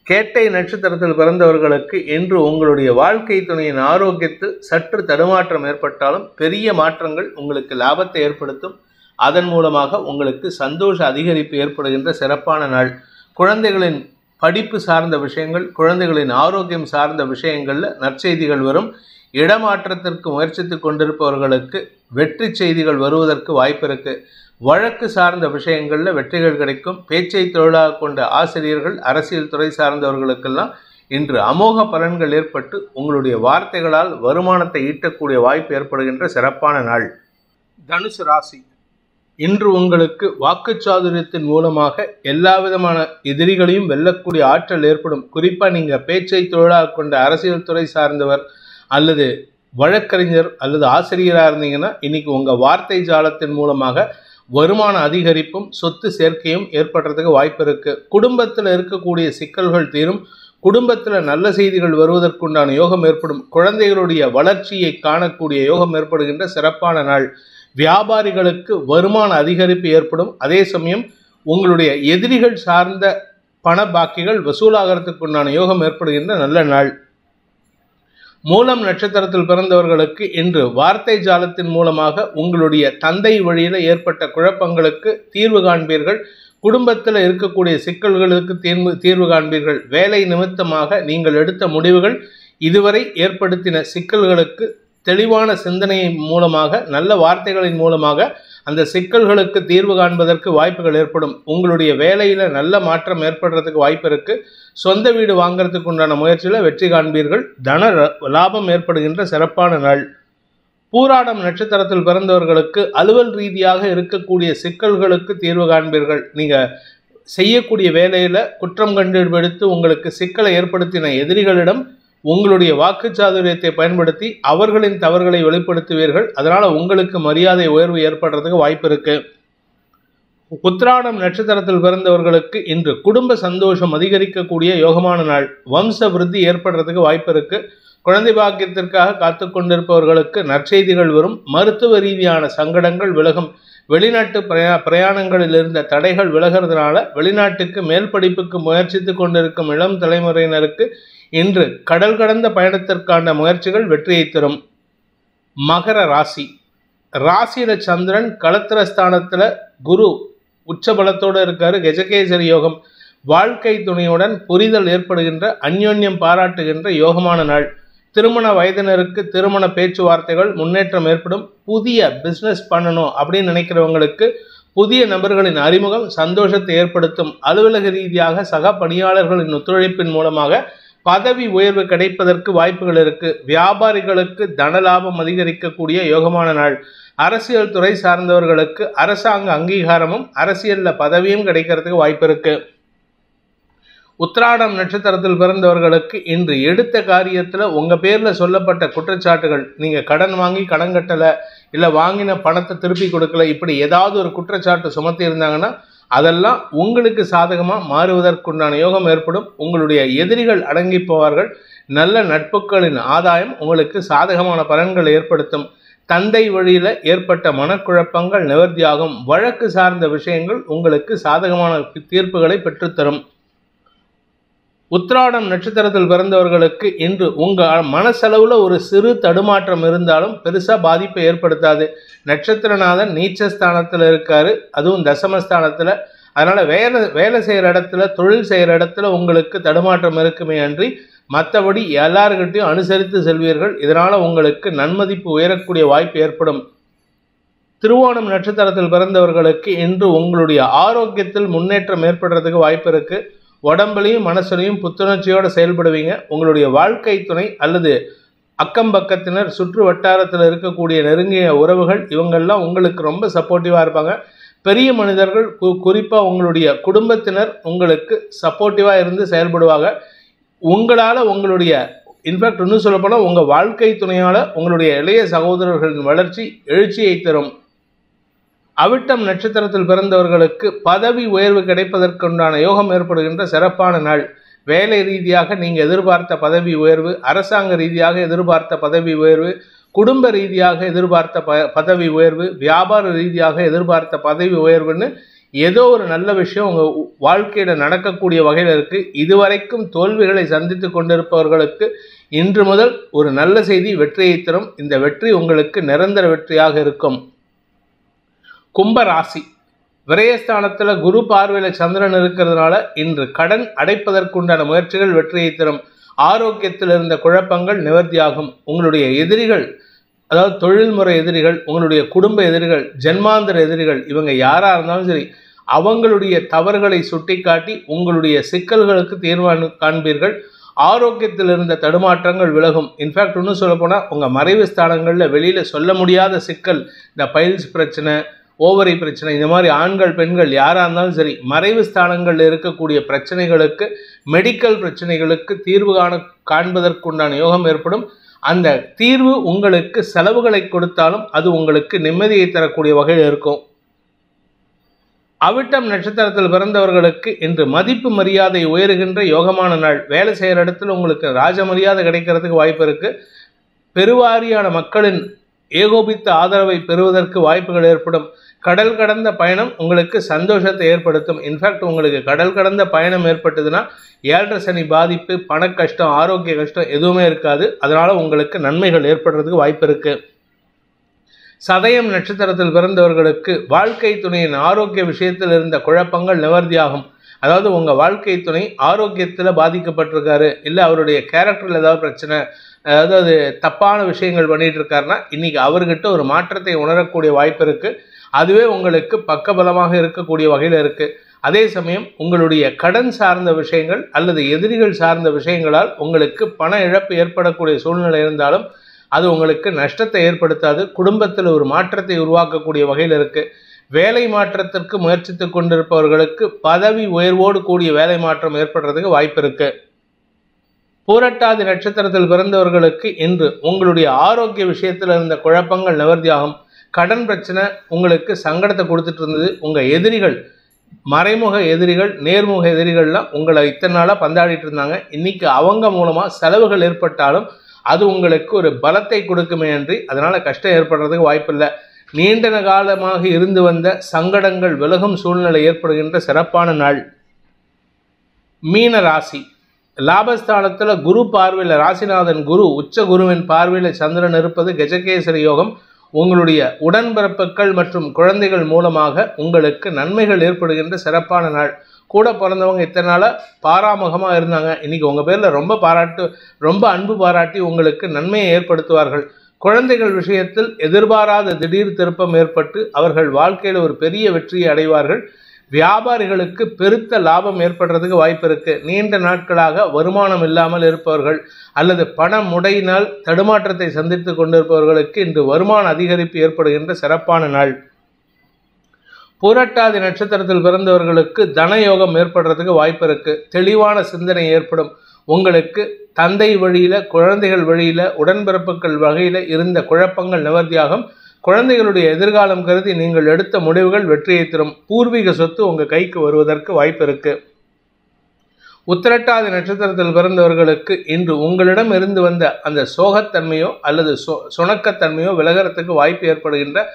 கேட்டை நட்சத்திரத்தில் பிறந்தவர்களுக்கு இன்று உங்களுடைய வாழ்க்கை துணையின் ஆரோக்கியத்தில் சற்று தடுமாற்றம் ஏற்பட்டாலும் பெரிய மாற்றங்கள் உங்களுக்கு லாபத்தை ஏற்படுத்தும். அதன் மூலமாக உங்களுக்கு சந்தோஷ அதிகரிப்பு ஏற்படுகின்ற சிறப்பான நாள். குழந்தைகளின் படிப்பு சார்ந்த விஷயங்கள், குழந்தைகளின் ஆரோக்கியம் சார்ந்த விஷயங்களில் நற்செய்திகள் வரும். இடமாற்றத்திற்கு முயற்சித்து கொண்டிருப்பவர்களுக்கு வெற்றி செய்திகள் வருவதற்கு வாய்ப்பு இருக்கு. வழக்கு சார்ந்த விஷயங்களில் வெற்றிகள் கிடைக்கும். பேச்சை தொழிலாக கொண்ட ஆசிரியர்கள், அரசியல் துறை சார்ந்தவர்களுக்கெல்லாம் இன்று அமோக பலன்கள் ஏற்பட்டு உங்களுடைய வார்த்தைகளால் வருமானத்தை ஈட்டக்கூடிய வாய்ப்பு ஏற்படுகின்ற சிறப்பான நாள். தனுசு ராசி, இன்று உங்களுக்கு வாக்குச்சாதுரியத்தின் மூலமாக எல்லா விதமான எதிரிகளையும் வெல்லக்கூடிய ஆற்றல் ஏற்படும். குறிப்பாக நீங்கள் பேச்சை தொழிலாக கொண்ட அரசியல் துறை சார்ந்தவர் அல்லது வழக்கறிஞர் அல்லது ஆசிரியராக இருந்தீங்கன்னா இன்னைக்கு உங்கள் வார்த்தை ஜாலத்தின் மூலமாக வருமான அதிகரிப்பும் சொத்து சேர்க்கையும் ஏற்படுறதுக்கு வாய்ப்பு இருக்குது. குடும்பத்தில் இருக்கக்கூடிய சிக்கல்கள் தீரும். குடும்பத்தில் நல்ல செய்திகள் வருவதற்குண்டான யோகம் ஏற்படும். குழந்தைகளுடைய வளர்ச்சியை காணக்கூடிய யோகம் ஏற்படுகின்ற சிறப்பான நாள். வியாபாரிகளுக்கு வருமான அதிகரிப்பு ஏற்படும். அதே சமயம் உங்களுடைய எதிரிகள் சார்ந்த பண பாக்கிகள் வசூலாகிறதுக்குண்டான யோகம் ஏற்படுகின்ற நல்ல நாள். மூலம் நட்சத்திரத்தில் பிறந்தவர்களுக்கு இன்று வார்த்தை ஜாலத்தின் மூலமாக உங்களுடைய தந்தை வழியில் ஏற்பட்ட குழப்பங்களுக்கு தீர்வு காண்பீர்கள். குடும்பத்தில் இருக்கக்கூடிய சிக்கல்களுக்கு தீர்வு காண்பீர்கள். வேலை நிமித்தமாக நீங்கள் எடுத்த முடிவுகள் இதுவரை ஏற்படுத்தின சிக்கல்களுக்கு தெளிவான சிந்தனை மூலமாக, நல்ல வார்த்தைகளின் மூலமாக அந்த சிக்கல்களுக்கு தீர்வு காண்பதற்கு வாய்ப்புகள் ஏற்படும். உங்களுடைய வேலையில் நல்ல மாற்றம் ஏற்படுறதுக்கு வாய்ப்பு இருக்குது. சொந்த வீடு வாங்கிறதுக்கு உண்டான முயற்சியில் வெற்றி காண்பீர்கள். தன லாபம் ஏற்படுகின்ற சிறப்பான நாள். பூராடம் நட்சத்திரத்தில் பிறந்தவர்களுக்கு அலுவல் ரீதியாக இருக்கக்கூடிய சிக்கல்களுக்கு தீர்வு காண்பீர்கள். நீங்கள் செய்யக்கூடிய வேலையில் குற்றம் கண்டுபிடித்து உங்களுக்கு சிக்கலை ஏற்படுத்தின எதிரிகளிடம் உங்களுடைய வாக்குச்சாதுரியத்தை பயன்படுத்தி அவர்களின் தவறுகளை வெளிப்படுத்துவீர்கள். அதனால் உங்களுக்கு மரியாதை உயர்வு ஏற்படுறதுக்கு வாய்ப்பு இருக்கு. உத்திராடம் நட்சத்திரத்தில் பிறந்தவர்களுக்கு இன்று குடும்ப சந்தோஷம் அதிகரிக்கக்கூடிய யோகமான நாள். வம்ச விருத்தி ஏற்படுறதுக்கு வாய்ப்பு இருக்கு. குழந்தை பாக்கியத்திற்காக காத்து கொண்டிருப்பவர்களுக்கு நற்செய்திகள் வரும். மருத்துவ ரீதியான சங்கடங்கள் விலகும். வெளிநாட்டு பிரயாணங்களில் இருந்த தடைகள் விலகிறதுனால வெளிநாட்டுக்கு மேல் படிப்புக்கு முயற்சித்து கொண்டிருக்கும் இளம் தலைமுறையினருக்கு இன்று கடல் கடந்த பயணத்திற்கான முயற்சிகள் வெற்றியை தரும். மகர ராசி, ராசியில சந்திரன் களத்திரஸ்தானத்தில் குரு உச்சபலத்தோடு இருக்காரு. கஜகேசரி யோகம். வாழ்க்கை துணையுடன் புரிதல் ஏற்படுகின்ற, அந்யோன்யம் பாராட்டுகின்ற யோகமான நாள். திருமண வயதினருக்கு திருமண பேச்சுவார்த்தைகள் முன்னேற்றம் ஏற்படும். புதிய பிஸ்னஸ் பண்ணணும் அப்படின்னு நினைக்கிறவங்களுக்கு புதிய நபர்களின் அறிமுகம் சந்தோஷத்தை ஏற்படுத்தும். அலுவலக ரீதியாக சக பணியாளர்களின் ஒத்துழைப்பின் மூலமாக பதவி உயர்வு கிடைப்பதற்கு வாய்ப்புகள் இருக்கு. வியாபாரிகளுக்கு தனலாபம் அதிகரிக்கக்கூடிய யோகமான நாள். அரசியல் துறை சார்ந்தவர்களுக்கு அரசாங்க அங்கீகாரமும் அரசியல்ல பதவியும் கிடைக்கிறதுக்கு வாய்ப்பு இருக்கு. உத்திராடம் நட்சத்திரத்தில் பிறந்தவர்களுக்கு இன்று எடுத்த காரியத்தில் உங்கள் பேரில் சொல்லப்பட்ட குற்றச்சாட்டுகள், நீங்கள் கடன் வாங்கி கடன் கட்டலை, இல்லை வாங்கின பணத்தை திருப்பி கொடுக்கல, இப்படி ஏதாவது ஒரு குற்றச்சாட்டு சுமத்தி இருந்தாங்கன்னா அதெல்லாம் உங்களுக்கு சாதகமாக மாறுவதற்குண்டான யோகம் ஏற்படும். உங்களுடைய எதிரிகள் அடங்கி போவார்கள். நல்ல நட்புகளின் ஆதாயம் உங்களுக்கு சாதகமான பலன்களை ஏற்படுத்தும். தந்தை வழியில் ஏற்பட்ட மனக்குழப்பங்கள் நிவர்த்தியாகும். வழக்கு சார்ந்த விஷயங்கள் உங்களுக்கு சாதகமான தீர்ப்புகளை பெற்றுத்தரும். உத்திராடம் நட்சத்திரத்தில் பிறந்தவர்களுக்கு இன்று உங்கள் மனசளவில் ஒரு சிறு தடுமாற்றம் இருந்தாலும் பெருசாக பாதிப்பை ஏற்படுத்தாது. நட்சத்திரநாதன் நீச்சஸ்தானத்தில் இருக்காரு, அதுவும் தசமஸ்தானத்தில். அதனால் வேலை செய்கிற இடத்துல, தொழில் செய்கிற இடத்துல உங்களுக்கு தடுமாற்றம் இருக்குமே அன்றி மற்றபடி எல்லாருக்கிட்டையும் அனுசரித்து செல்வீர்கள். இதனால் உங்களுக்கு நன்மதிப்பு உயரக்கூடிய வாய்ப்பு ஏற்படும். திருவோணம் நட்சத்திரத்தில் பிறந்தவர்களுக்கு இன்று உங்களுடைய ஆரோக்கியத்தில் முன்னேற்றம் ஏற்படுறதுக்கு வாய்ப்பு இருக்குது. உடம்புலையும் மனசுலையும் புத்துணர்ச்சியோடு செயல்படுவீங்க. உங்களுடைய வாழ்க்கை துணை அல்லது அக்கம் பக்கத்தினர், சுற்று வட்டாரத்தில் இருக்கக்கூடிய நெருங்கிய உறவுகள், இவங்கெல்லாம் உங்களுக்கு ரொம்ப சப்போர்ட்டிவாக இருப்பாங்க. பெரிய மனிதர்கள், குறிப்பாக உங்களுடைய குடும்பத்தினர் உங்களுக்கு சப்போர்ட்டிவாக இருந்து செயல்படுவாங்க. உங்களால் உங்களுடைய இன்ஃபேக்ட் இன்னும் சொல்லப்போனால் உங்கள் வாழ்க்கை துணையால் உங்களுடைய இளைய சகோதரர்களின் வளர்ச்சி எழுச்சியை தரும். அவிட்டம் நட்சத்திரத்தில் பிறந்தவர்களுக்கு பதவி உயர்வு கிடைப்பதற்குண்டான யோகம் ஏற்படுகின்ற சிறப்பான நாள். வேலை ரீதியாக நீங்கள் எதிர்பார்த்த பதவி உயர்வு, அரசாங்க ரீதியாக எதிர்பார்த்த பதவி உயர்வு, குடும்ப ரீதியாக எதிர்பார்த்த பதவி உயர்வு, வியாபார ரீதியாக எதிர்பார்த்த பதவி உயர்வுன்னு ஏதோ ஒரு நல்ல விஷயம் உங்கள் வாழ்க்கையில் நடக்கக்கூடிய வகையில் இருக்குது. இதுவரைக்கும் தோல்விகளை சந்தித்து கொண்டிருப்பவர்களுக்கு இன்று முதல் ஒரு நல்ல செய்தி வெற்றியை தரும். இந்த வெற்றி உங்களுக்கு நிரந்தர வெற்றியாக இருக்கும். கும்பராசி, விரயஸ்தானத்தில் குரு பார்வையில் சந்திரன் இருக்கிறதுனால இன்று கடன் அடைப்பதற்குண்டான முயற்சிகள் வெற்றியை தரும். ஆரோக்கியத்தில் இருந்த குழப்பங்கள் நிவர்த்தியாகும். உங்களுடைய எதிரிகள், அதாவது தொழில்முறை எதிரிகள், உங்களுடைய குடும்ப எதிரிகள், ஜென்மாந்தர எதிரிகள், இவங்க யாராக இருந்தாலும் சரி, அவங்களுடைய தவறுகளை சுட்டிக்காட்டி உங்களுடைய சிக்கல்களுக்கு தீர்வு காண்பீர்கள். ஆரோக்கியத்தில் இருந்த தடுமாற்றங்கள் விலகும். இன்ஃபேக்ட் இன்னும் சொல்லப்போனால் உங்கள் மறைவு ஸ்தானங்களில் வெளியில் சொல்ல முடியாத சிக்கல், இந்த பைல்ஸ் பிரச்சனை, ஓவரி பிரச்சனை, இந்த மாதிரி ஆண்கள் பெண்கள் யாராக இருந்தாலும் சரி, மறைவு ஸ்தானங்களில் இருக்கக்கூடிய பிரச்சனைகளுக்கு, மெடிக்கல் பிரச்சனைகளுக்கு தீர்வு காண்பதற்குண்டான யோகம் ஏற்படும். அந்த தீர்வு உங்களுக்கு செலவுகளை கொடுத்தாலும் அது உங்களுக்கு நிம்மதியை தரக்கூடிய வகையில் இருக்கும். அவிட்டம் நட்சத்திரத்தில் பிறந்தவர்களுக்கு இன்று மதிப்பு மரியாதை உயர்கின்ற யோகமான நாள். வேலை செய்கிற இடத்துல உங்களுக்கு ராஜ மரியாதை கிடைக்கிறதுக்கு வாய்ப்பு இருக்குது. பெருவாரியான மக்களின் ஏகோபித்த ஆதரவை பெறுவதற்கு வாய்ப்புகள் ஏற்படும். கடல் கடந்த பயணம் உங்களுக்கு சந்தோஷத்தை ஏற்படுத்தும். இன்ஃபேக்ட் உங்களுக்கு கடல் கடந்த பயணம் ஏற்பட்டதுன்னா 7.5 சனி பாதிப்பு, பண கஷ்டம், ஆரோக்கிய கஷ்டம் எதுவுமே இருக்காது. அதனால் உங்களுக்கு நன்மைகள் ஏற்படுறதுக்கு வாய்ப்பு இருக்குது. சதயம் நட்சத்திரத்தில் பிறந்தவர்களுக்கு வாழ்க்கை துணையின் ஆரோக்கிய விஷயத்தில் இருந்த குழப்பங்கள் நிவர்த்தியாகும். அதாவது உங்கள் வாழ்க்கை துணை ஆரோக்கியத்தில் பாதிக்கப்பட்டிருக்காரு, இல்லை அவருடைய கேரக்டரில் ஏதாவது பிரச்சனை, அதாவது தப்பான விஷயங்கள் பண்ணிகிட்டு இருக்காருன்னா இன்றைக்கி அவர்கிட்ட ஒரு மாற்றத்தை உணரக்கூடிய வாய்ப்பு இருக்குது. அதுவே உங்களுக்கு பக்கபலமாக இருக்கக்கூடிய வகையில் இருக்குது. அதே சமயம் உங்களுடைய கடன் சார்ந்த விஷயங்கள் அல்லது எதிரிகள் சார்ந்த விஷயங்களால் உங்களுக்கு பண இழப்பு ஏற்படக்கூடிய சூழ்நிலை இருந்தாலும் அது உங்களுக்கு நஷ்டத்தை ஏற்படுத்தாது. குடும்பத்தில் ஒரு மாற்றத்தை உருவாக்கக்கூடிய வகையில் இருக்குது. வேலை மாற்றத்திற்கு முயற்சித்து கொண்டிருப்பவர்களுக்கு பதவி உயர்வோடு கூடிய வேலை மாற்றம் ஏற்படுறதுக்கு வாய்ப்பு இருக்குது. பூரட்டாதி நட்சத்திரத்தில் பிறந்தவர்களுக்கு இன்று உங்களுடைய ஆரோக்கிய விஷயத்தில் இருந்த குழப்பங்கள் நிவர்த்தியாகும். கடன் பிரச்சனை உங்களுக்கு சங்கடத்தை கொடுத்துட்டு இருந்தது. உங்கள் எதிரிகள், மறைமுக எதிரிகள், நேர்முக எதிரிகள்லாம் உங்களை இத்தனை நாளாக பந்தாடிட்டு இருந்தாங்க. இன்றைக்கி அவங்க மூலமாக செலவுகள் ஏற்பட்டாலும் அது உங்களுக்கு ஒரு பலத்தை கொடுக்குமே அன்றி அதனால் கஷ்டம் ஏற்படுறதுக்கு வாய்ப்பில்லை. நீண்ட காலமாக இருந்து வந்த சங்கடங்கள் விலகும் சூழ்நிலை ஏற்படுகின்ற சிறப்பான நாள். மீன ராசி. லாபஸ்தானத்தில் குரு பார்வையில், ராசிநாதன் குரு, உச்ச குருவின் பார்வையில் சந்திரன் இருப்பது கஜகேசரி யோகம். உங்களுடைய உடன்பிறப்புகள் மற்றும் குழந்தைகள் மூலமாக உங்களுக்கு நன்மைகள் ஏற்படுகின்ற சிறப்பான நாள். கூட பிறந்தவங்க இத்தனை நாளாக பாராமுகமாக இருந்தாங்க, இன்றைக்கி உங்கள் பேரில் ரொம்ப அன்பு பாராட்டி உங்களுக்கு நன்மையை ஏற்படுத்துவார்கள். குழந்தைகள் விஷயத்தில் எதிர்பாராத திடீர் திருப்பம் ஏற்பட்டு அவர்கள் வாழ்க்கையில் ஒரு பெரிய வெற்றியை அடைவார்கள். வியாபாரிகளுக்கு பெருத்த லாபம் ஏற்படுறதுக்கு வாய்ப்பு இருக்குது. நீண்ட நாட்களாக வருமானம் இல்லாமல் இருப்பவர்கள் அல்லது பண முடையினால் தடுமாற்றத்தை சந்தித்து கொண்டிருப்பவர்களுக்கு இன்று வருமான அதிகரிப்பு ஏற்படுகின்ற சிறப்பான நாள். பூரட்டாதி நட்சத்திரத்தில் பிறந்தவர்களுக்கு தனயோகம் ஏற்படுறதுக்கு வாய்ப்பு இருக்குது. தெளிவான சிந்தனை ஏற்படும். உங்களுக்கு தந்தை வழியில், குழந்தைகள் வழியில், உடன்பிறப்புகள் வகையில் இருந்த குழப்பங்கள் நிவர்த்தியாகும். குழந்தைகளுடைய எதிர்காலம் கருதி நீங்கள் எடுத்த முடிவுகள் வெற்றியை தரும். பூர்வீக சொத்து உங்கள் கைக்கு வருவதற்கு வாய்ப்பு இருக்குது. உத்திரட்டாதி நட்சத்திரத்தில் பிறந்தவர்களுக்கு இன்று உங்களிடம் இருந்து வந்த அந்த சோகத்தன்மையோ அல்லது சுணக்கத்தன்மையோ விலகிறதுக்கு வாய்ப்பு ஏற்படுகின்ற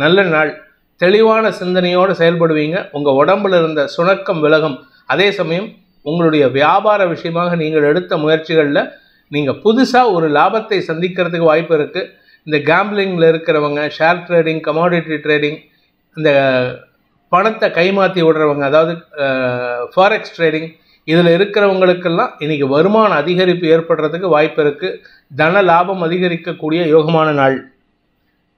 நல்ல நாள். தெளிவான சிந்தனையோடு செயல்படுவீங்க. உங்கள் உடம்பில் இருந்த சுணக்கம் விலகும். அதே சமயம் உங்களுடைய வியாபார விஷயமாக நீங்கள் எடுத்த முயற்சிகளில் நீங்கள் புதுசாக ஒரு லாபத்தை சந்திக்கிறதுக்கு வாய்ப்பு இருக்குது. இந்த கேம்பிளிங்கில் இருக்கிறவங்க, ஷேர் ட்ரேடிங், கமாடிட்டி ட்ரேடிங், இந்த பணத்தை கைமாற்றி விடுறவங்க, அதாவது ஃபாரெக்ஸ் ட்ரேடிங், இதில் இருக்கிறவங்களுக்கெல்லாம் இன்றைக்கி வருமான அதிகரிப்பு ஏற்படுறதுக்கு வாய்ப்பு இருக்குது. தன லாபம் அதிகரிக்கக்கூடிய யோகமான நாள்.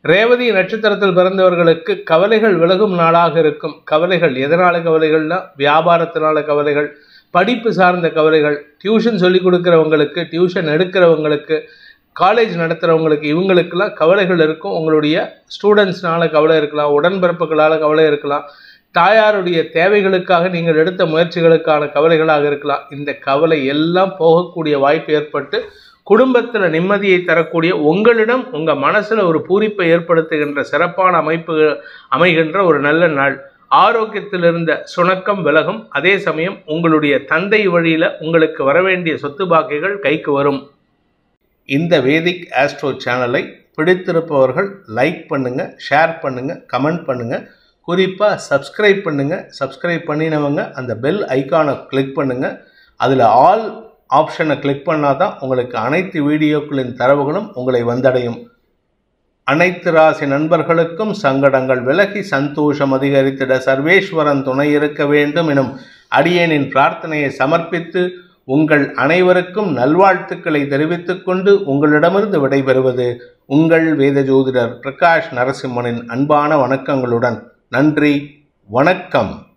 ரேவதி நட்சத்திரத்தில் பிறந்தவர்களுக்கு கவலைகள் விலகும் நாளாக இருக்கும். கவலைகள் எதனால கவலைகள்னா வியாபாரத்தினால கவலைகள், படிப்பு சார்ந்த கவலைகள், டியூஷன் சொல்லிக் கொடுக்குறவங்களுக்கு, டியூஷன் எடுக்கிறவங்களுக்கு, காலேஜ் நடத்துகிறவங்களுக்கு, இவங்களுக்கெல்லாம் கவலைகள் இருக்கும். உங்களுடைய ஸ்டூடெண்ட்ஸ்னால கவலை இருக்கலாம், உடன்பிறப்புகளால் கவலை இருக்கலாம், தாயாருடைய தேவைகளுக்காக நீங்கள் எடுத்த முயற்சிகளுக்கான கவலைகளாக இருக்கலாம். இந்த கவலை எல்லாம் போகக்கூடிய வாய்ப்பு ஏற்பட்டு குடும்பத்தில் நிம்மதியை தரக்கூடிய, உங்களிடம் உங்கள் மனசில் ஒரு பூரிப்பை ஏற்படுத்துகின்ற சிறப்பான அமைகின்ற ஒரு நல்ல நாள். ஆரோக்கியத்தில் இருந்த சுணக்கம் விலகும். அதே சமயம் உங்களுடைய தந்தை வழியில் உங்களுக்கு வரவேண்டிய சொத்து பாக்கிகள் கைக்கு வரும். இந்த வேதிக் ஆஸ்ட்ரோ சேனலை பிடித்திருப்பவர்கள் லைக் பண்ணுங்கள், ஷேர் பண்ணுங்கள், கமெண்ட் பண்ணுங்கள். குறிப்பாக சப்ஸ்கிரைப் பண்ணுங்கள். சப்ஸ்கிரைப் பண்ணினவங்க அந்த பெல் ஐக்கானை கிளிக் பண்ணுங்கள். அதில் ஆல் ஆப்ஷனை கிளிக் பண்ணால் தான் உங்களுக்கு அனைத்து வீடியோக்களின் தரவுகளும் உங்களை வந்தடையும். அனைத்து ராசி நண்பர்களுக்கும் சங்கடங்கள் விலகி சந்தோஷம் அதிகரித்திட சர்வேஸ்வரன் துணை இருக்க வேண்டும் எனும் அடியேனின் பிரார்த்தனையை சமர்ப்பித்து உங்கள் அனைவருக்கும் நல்வாழ்த்துக்களை தெரிவித்துக் கொண்டு உங்களிடமிருந்து விடைபெறுவது உங்கள் வேத ஜோதிடர் பிரகாஷ் நரசிம்மனின் அன்பான வணக்கங்களுடன். நன்றி, வணக்கம்.